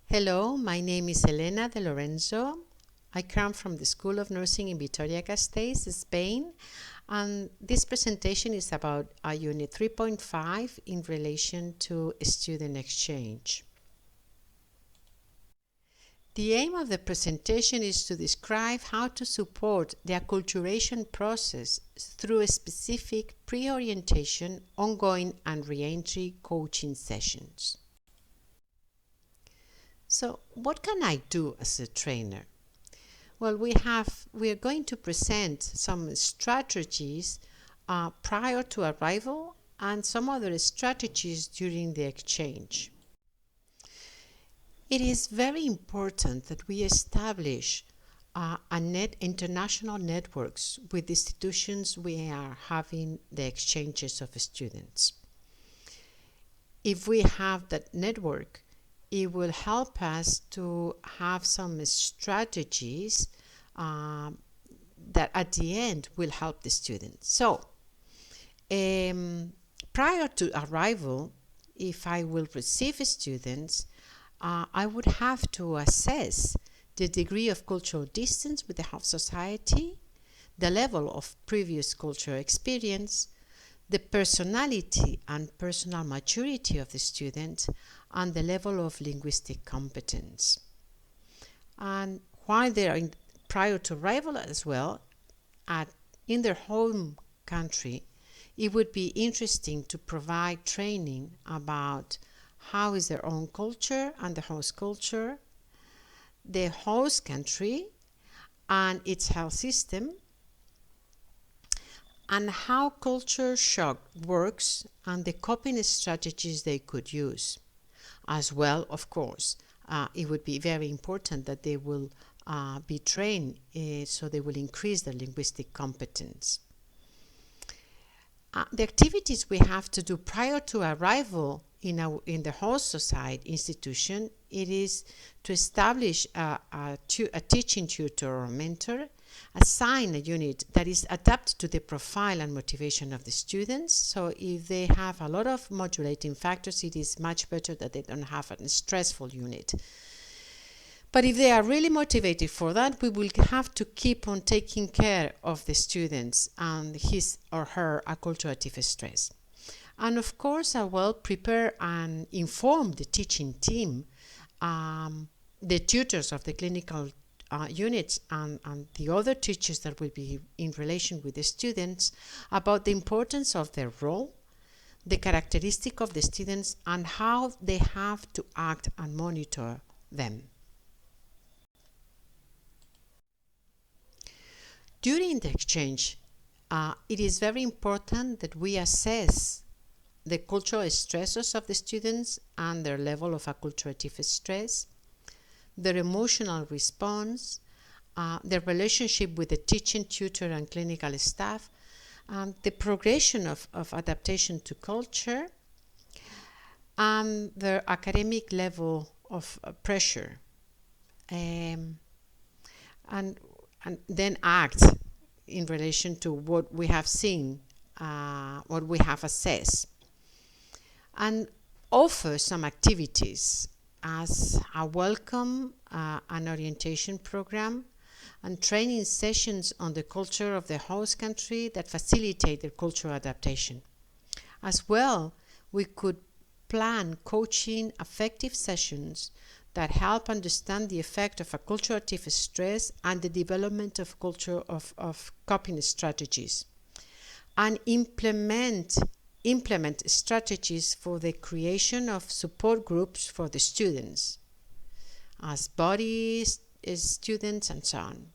Hello, my name is Elena de Lorenzo. I come from the School of Nursing in Vitoria-Gasteiz, Spain, and this presentation is about Unit 3.5 in relation to student exchange. The aim of the presentation is to describe how to support the acculturation process through a specific pre-orientation, ongoing, and re-entry coaching sessions. So, what can I do as a trainer? Well, we are going to present some strategies prior to arrival and some other strategies during the exchange. It is very important that we establish international networks with institutions we are having the exchanges of students. If we have that network, it will help us to have some strategies that at the end will help the students. So, prior to arrival, if I will receive students, I would have to assess the degree of cultural distance with the host society, the level of previous cultural experience, the personality and personal maturity of the student, and the level of linguistic competence. And while they are prior to arrival as well, in their home country, it would be interesting to provide training about how is their own culture and the host culture, the host country and its health system, and how culture shock works and the coping strategies they could use. As well, of course, it would be very important that they will be trained so they will increase their linguistic competence. The activities we have to do prior to arrival in the host society institution, it is to establish a teaching tutor or mentor, assign a unit that is adapted to the profile and motivation of the students. So if they have a lot of modulating factors, it is much better that they don't have a stressful unit. But if they are really motivated for that, we will have to keep on taking care of the students and his or her acculturative stress. And of course, I will prepare and inform the teaching team, the tutors of the clinical units and the other teachers that will be in relation with the students about the importance of their role, the characteristic of the students, and how they have to act and monitor them. During the exchange, it is very important that we assess the cultural stressors of the students and their level of acculturative stress, their emotional response, their relationship with the teaching, tutor, and clinical staff, the progression of adaptation to culture, and their academic level of pressure, and then act in relation to what we have seen, what we have assessed, and offer some activities as a welcome, an orientation program, and training sessions on the culture of the host country that facilitate their cultural adaptation. As well, we could plan coaching affective sessions that help understand the effect of acculturative stress and the development of culture of coping strategies, and implement strategies for the creation of support groups for the students as bodies, students, and so on.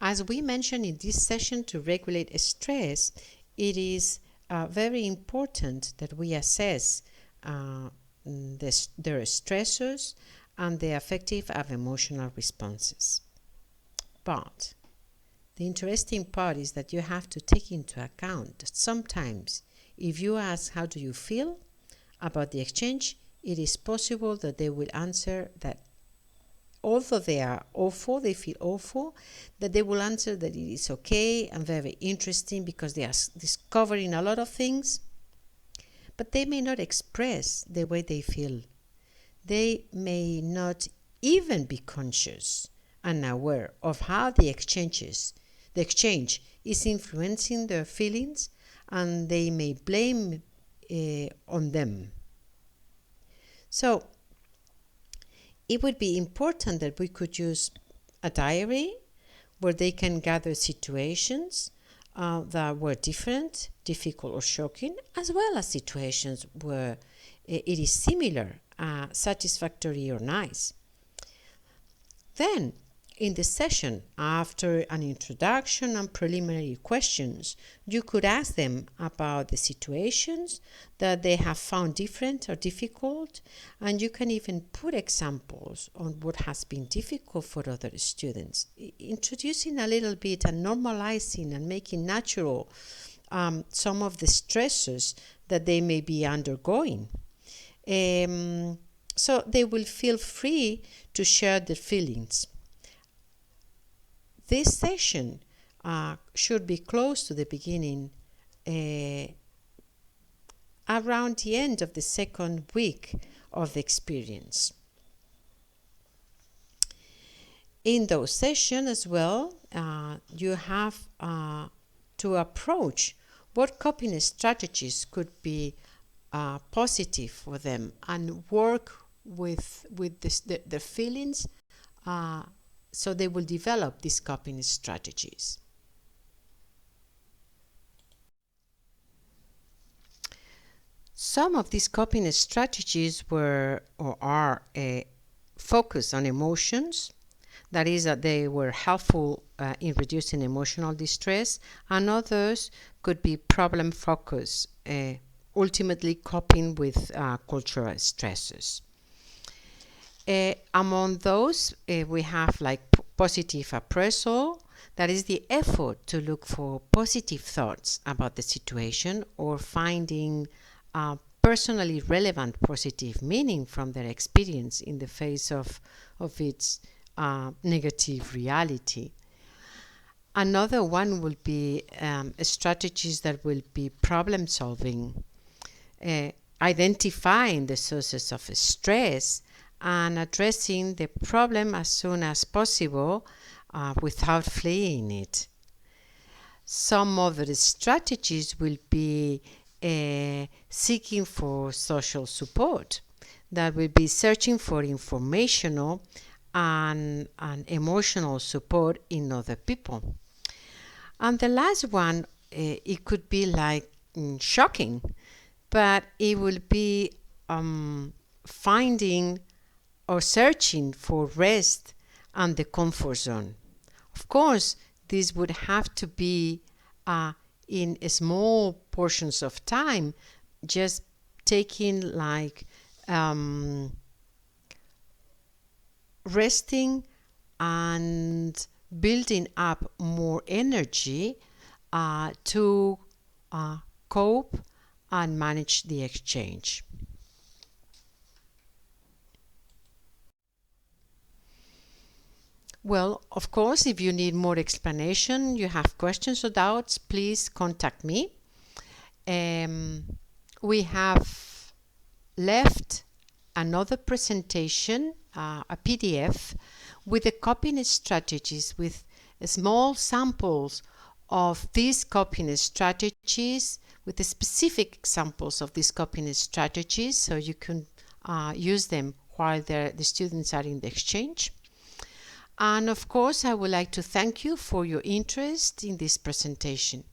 As we mentioned in this session, to regulate stress, it is very important that we assess their stressors and the affective and emotional responses. But the interesting part is that you have to take into account that sometimes if you ask how do you feel about the exchange, it is possible that they will answer that although they are awful, they feel awful, that they will answer that it is okay and very interesting because they are discovering a lot of things. but they may not express the way they feel. They may not even be conscious and aware of how the exchange is influencing their feelings, and they may blame on them. So it would be important that we could use a diary where they can gather situations that were different, difficult, or shocking, as well as situations where it is similar, satisfactory, or nice. Then, in the session, after an introduction and preliminary questions, you could ask them about the situations that they have found different or difficult, and you can even put examples on what has been difficult for other students, introducing a little bit and normalizing and making natural some of the stresses that they may be undergoing. So they will feel free to share their feelings. This session should be close to the beginning, around the end of the second week of the experience. In those sessions as well, you have to approach what coping strategies could be positive for them and work with the feelings so they will develop these coping strategies. Some of these coping strategies were or are focused on emotions. That is, that they were helpful in reducing emotional distress, and others could be problem focused, ultimately coping with cultural stresses. Among those, we have like positive appraisal. That is the effort to look for positive thoughts about the situation or finding personally relevant positive meaning from their experience in the face of its negative reality. Another one will be strategies that will be problem solving, identifying the sources of stress and addressing the problem as soon as possible without fleeing it. Some of the strategies will be seeking for social support. That will be searching for informational and emotional support in other people. And the last one, it could be like shocking, but it will be finding or searching for rest and the comfort zone. Of course, this would have to be in small portions of time, just taking like resting and building up more energy to cope and manage the exchange. Well, of course, if you need more explanation, you have questions or doubts, please contact me. We have left another presentation, a PDF, with the coping strategies, with small samples of these coping strategies, with the specific examples of these coping strategies, so you can use them while the students are in the exchange. And of course, I would like to thank you for your interest in this presentation.